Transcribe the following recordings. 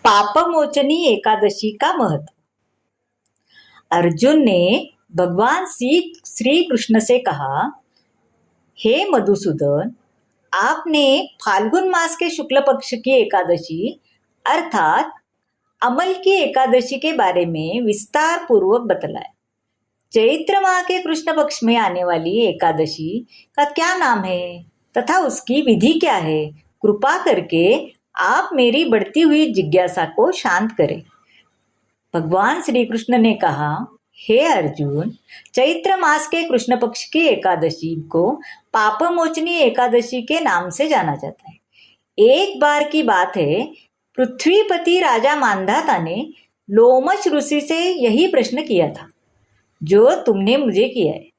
पापमोचनी एकादशी का महत्व। अर्जुन ने भगवान श्री कृष्ण से कहा, हे मधुसूदन, आपने फाल्गुन मास के शुक्ल पक्ष की एकादशी अर्थात अमल की एकादशी के बारे में विस्तार पूर्वक बतलाया। चैत्र माह के कृष्ण पक्ष में आने वाली एकादशी का क्या नाम है तथा उसकी विधि क्या है? कृपा करके आप मेरी बढ़ती हुई जिज्ञासा को शांत करें। भगवान श्री कृष्ण ने कहा, हे अर्जुन, चैत्र मास के कृष्ण पक्ष की एकादशी को पापमोचनी एकादशी के नाम से जाना जाता है। एक बार की बात है, पृथ्वीपति राजा मांधाता ने लोमश ऋषि से यही प्रश्न किया था जो तुमने मुझे किया है।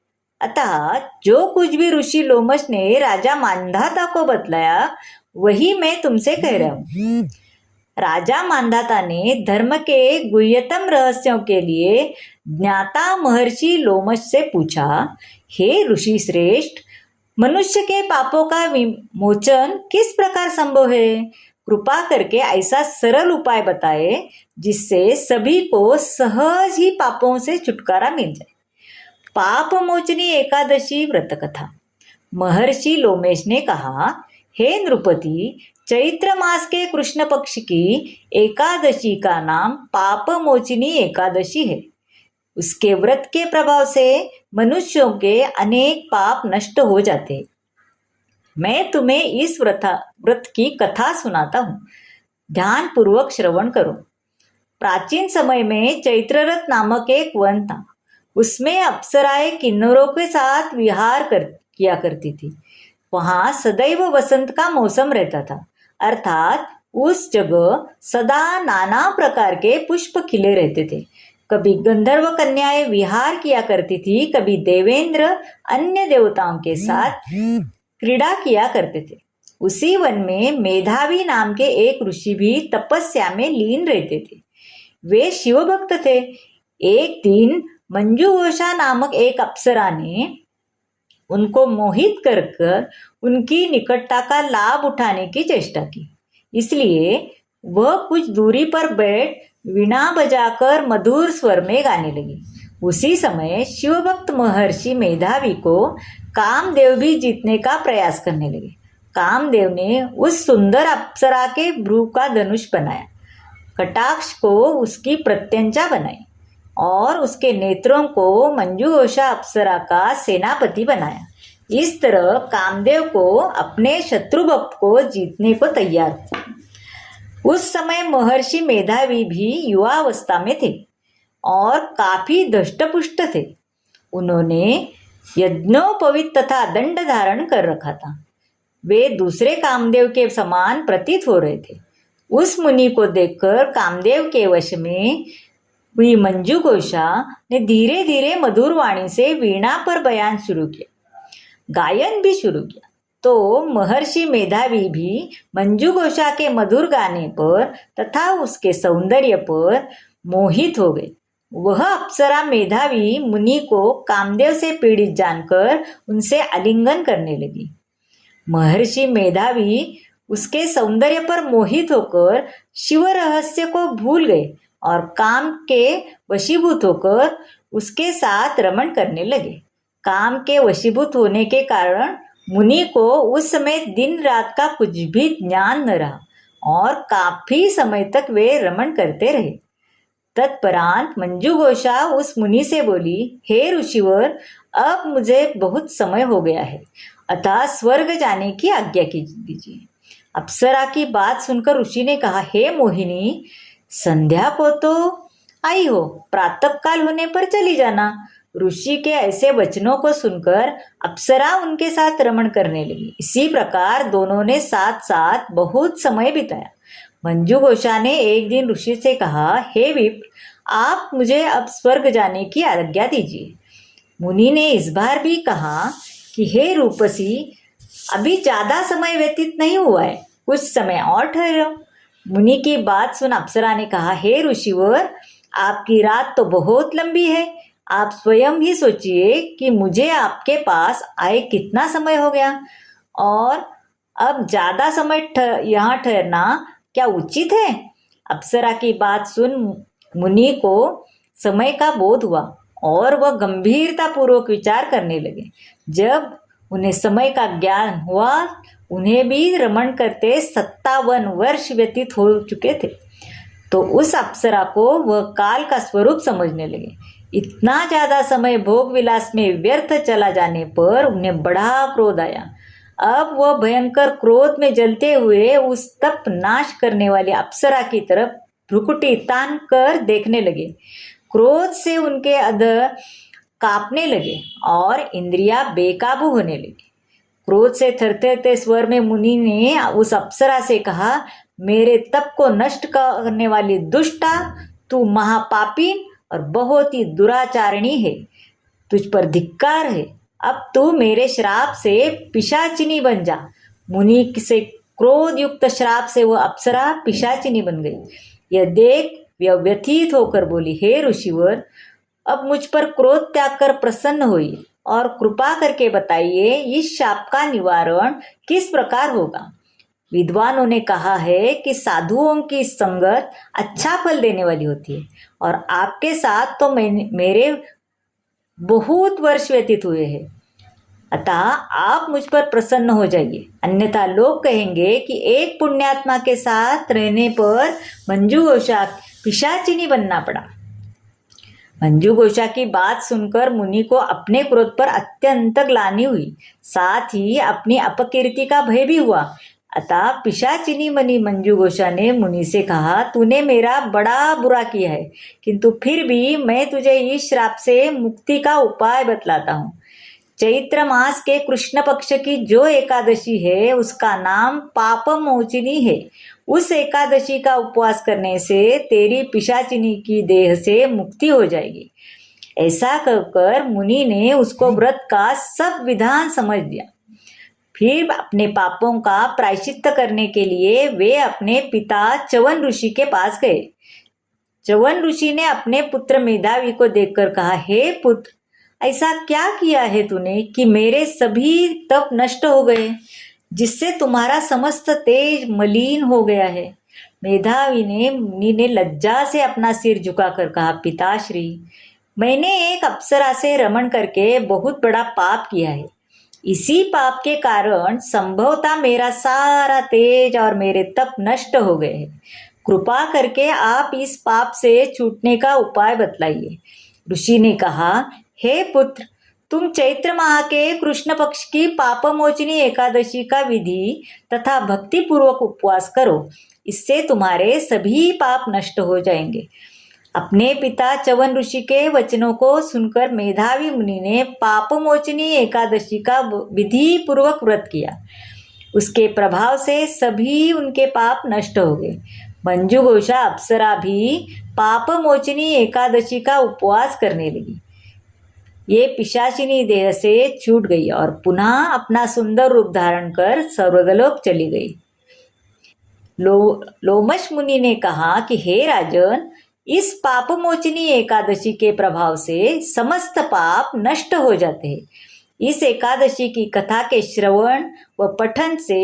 अतः जो कुछ भी ऋषि लोमश ने राजा मांधाता को बतलाया वही मैं तुमसे कह रहा हूँ। राजा मांधाता ने धर्म के गुह्यतम रहस्यों के लिए ज्ञाता महर्षि लोमश से पूछा, हे ऋषि श्रेष्ठ, मनुष्य के पापों का विमोचन किस प्रकार संभव है? कृपा करके ऐसा सरल उपाय बताए जिससे सभी को सहज ही पापों से छुटकारा मिल जाए। पाप मोचनी एकादशी व्रत कथा। महर्षि लोमेश ने कहा, हे नृपति, चैत्र मास के कृष्ण पक्ष की एकादशी का नाम पाप मोचनी एकादशी है। उसके व्रत के प्रभाव से मनुष्यों के अनेक पाप नष्ट हो जाते हैं। मैं तुम्हें इस व्रत की कथा सुनाता हूँ, ध्यान पूर्वक श्रवण करो। प्राचीन समय में चैत्ररथ नामक एक वन था। उसमें अप्सराएं किन्नरों के साथ विहार किया करती थी। वहाँ सदैव वसंत का मौसम रहता था, अर्थात उस जगह सदा नाना प्रकार के पुष्प खिले रहते थे। कभी गंधर्व कन्याएं विहार किया करती थी, कभी देवेंद्र अन्य देवताओं के साथ क्रीड़ा किया करते थे। उसी वन में मेधावी नाम के एक ऋषि भी तपस्या में लीन रहते थे। वे शिव भक्त थे। एक दिन मंजू घोषा नामक एक अप्सरा ने उनको मोहित कर उनकी निकटता का लाभ उठाने की चेष्टा की। इसलिए वह कुछ दूरी पर बैठ वीणा बजाकर मधुर स्वर में गाने लगी। उसी समय शिवभक्त महर्षि मेधावी को कामदेव भी जीतने का प्रयास करने लगे। कामदेव ने उस सुंदर अप्सरा के भ्रू का धनुष बनाया, कटाक्ष को उसकी प्रत्यंचा बनाई और उसके नेत्रों को मंजूघोषा अप्सरा का सेनापति बनाया। इस तरह कामदेव को अपने शत्रु भक्त को जीतने को तैयार था। उस समय महर्षि मेधावी भी युवावस्था में थे और काफी दष्टपुष्ट थे। उन्होंने यज्ञोपवीत तथा दंड धारण कर रखा था। वे दूसरे कामदेव के समान प्रतीत हो रहे थे। उस मुनि को देखकर कामदेव के वश में हुई मंजू घोषा ने धीरे धीरे मधुर वाणी से वीणा पर बयान शुरू किया, गायन भी शुरू किया। तो महर्षि मेधावी भी मंजू घोषा के मधुर गाने पर तथा उसके सौंदर्य पर मोहित हो गए। वह अप्सरा मेधावी मुनि को कामदेव से पीड़ित जानकर उनसे आलिंगन करने लगी। महर्षि मेधावी उसके सौंदर्य पर मोहित होकर शिव रहस्य को भूल गए और काम के वशीभूत होकर उसके साथ रमण करने लगे। काम के वशीभूत होने के कारण मुनि को उस समय दिन रात का कुछ भी ज्ञान न रहा और काफी समय तक वे रमण करते रहे। तत्परांत मंजू घोषा उस मुनि से बोली, हे ऋषिवर, अब मुझे बहुत समय हो गया है, अतः स्वर्ग जाने की आज्ञा दीजिए। अप्सरा की बात सुनकर ऋषि ने कहा, हे मोहिनी, संध्या को तो आई हो, प्रातःकाल होने पर चली जाना। ऋषि के ऐसे वचनों को सुनकर अप्सरा उनके साथ रमण करने लगी। इसी प्रकार दोनों ने साथ साथ बहुत समय बिताया। मंजू घोषा ने एक दिन ऋषि से कहा, हे विप्र, आप मुझे अब स्वर्ग जाने की आज्ञा दीजिए। मुनि ने इस बार भी कहा कि हे रूपसी, अभी ज्यादा समय व्यतीत नहीं हुआ है, कुछ समय और ठहरो। मुनि की बात सुन अप्सरा ने कहा, हे ऋषिवर, आपकी रात तो बहुत लंबी है। आप स्वयं ही सोचिए कि मुझे आपके पास आए कितना समय हो गया और अब ज्यादा समय यहाँ ठहरना क्या उचित है? अप्सरा की बात सुन मुनि को समय का बोध हुआ और वह गंभीरता पूर्वक विचार करने लगे। जब उन्हें समय का ज्ञान हुआ, उन्हें भी रमण करते 57 वर्ष व्यतीत हो चुके थे, तो उस अप्सरा को वह काल का स्वरूप समझने लगे। इतना ज़्यादा समय भोग विलास में व्यर्थ चला जाने पर उन्हें बड़ा क्रोध आया। अब वह भयंकर क्रोध में जलते हुए उस तप नाश करने वाली अप्सरा की तरफ भ्रुकुटी तान कर देखने लगे। क्रोध से उनके अधर कांपने लगे और इंद्रियां बेकाबू होने लगी। क्रोध से थरथरते स्वर में मुनि ने उस अप्सरा से कहा, मेरे तप को नष्ट करने वाली दुष्टा, तू महापापी और बहुत ही दुराचारणी है। तुझ पर धिक्कार है। अब तू मेरे श्राप से पिशाचिनी बन जा। मुनि से क्रोध युक्त श्राप से वह अप्सरा पिशाचिनी बन गई। यह देख व्यथित होकर बोली, हे ऋषिवर, अब मुझ पर क्रोध त्याग कर प्रसन्न होइए और कृपा करके बताइए इस शाप का निवारण किस प्रकार होगा। विद्वानों ने कहा है कि साधुओं की संगत अच्छा फल देने वाली होती है और आपके साथ तो मेरे बहुत वर्ष व्यतीत हुए हैं। अतः आप मुझ पर प्रसन्न हो जाइए, अन्यथा लोग कहेंगे कि एक पुण्यात्मा के साथ रहने पर मंजू घोषा पिशाचिनी बनना पड़ा। मंजू घोषा की बात सुनकर मुनि को अपने क्रोध पर अत्यंत ग्लानि हुई, साथ ही अपनी अपकीर्ति का भय भी हुआ। अतः पिशाचिनी बनी मंजू घोषा ने मुनि से कहा, तूने मेरा बड़ा बुरा किया है, किंतु फिर भी मैं तुझे इस श्राप से मुक्ति का उपाय बतलाता हूँ। चैत्र मास के कृष्ण पक्ष की जो एकादशी है उसका नाम पाप मोचिनी है। उस एकादशी का उपवास करने से तेरी पिशाचिनी की देह से मुक्ति हो जाएगी। ऐसा कहकर मुनि ने उसको व्रत का सब विधान समझ दिया। फिर अपने पापों का प्रायश्चित्त करने के लिए वे अपने पिता च्यवन ऋषि के पास गए। च्यवन ऋषि ने अपने पुत्र मेधावी को देखकर कहा, हे पुत्र, ऐसा क्या किया है तूने कि मेरे सभी तप नष्ट हो गए, जिससे तुम्हारा समस्त तेज मलिन हो गया है। मेधावी ने मुनि ने लज्जा से अपना सिर झुकाकर कहा, पिताश्री, मैंने एक अप्सरा से रमण करके बहुत बड़ा पाप किया है। इसी पाप के कारण संभवतः मेरा सारा तेज और मेरे तप नष्ट हो गए हैं। कृपा करके आप इस पाप से छूटने का उपाय बतलाइए। ऋषि ने कहा, हे पुत्र, तुम चैत्र माह के कृष्ण पक्ष की पापमोचनी एकादशी का विधि तथा भक्ति पूर्वक उपवास करो, इससे तुम्हारे सभी पाप नष्ट हो जाएंगे। अपने पिता च्यवन ऋषि के वचनों को सुनकर मेधावी मुनि ने पापमोचनी एकादशी का विधि पूर्वक व्रत किया। उसके प्रभाव से सभी उनके पाप नष्ट हो गए। मंजू घोषा अप्सरा भी पापमोचनी एकादशी का उपवास करने लगी। ये पिशाचिनी देह से छूट गई और पुनः अपना सुंदर रूप धारण कर स्वर्गलोक चली गई। लोमश मुनि ने कहा कि हे राजन, इस पापमोचनी एकादशी के प्रभाव से समस्त पाप नष्ट हो जाते हैं। इस एकादशी की कथा के श्रवण व पठन से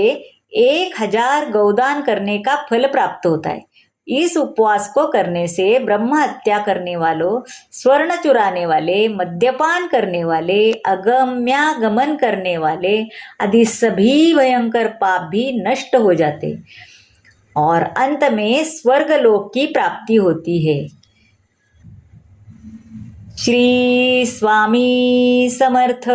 1000 गौदान करने का फल प्राप्त होता है। इस उपवास को करने से ब्रह्म हत्या करने वालों, स्वर्ण चुराने वाले, मद्यपान करने वाले, अगम्यागमन करने वाले आदि सभी भयंकर पाप भी नष्ट हो जाते और अंत में स्वर्गलोक की प्राप्ति होती है। श्री स्वामी समर्थ।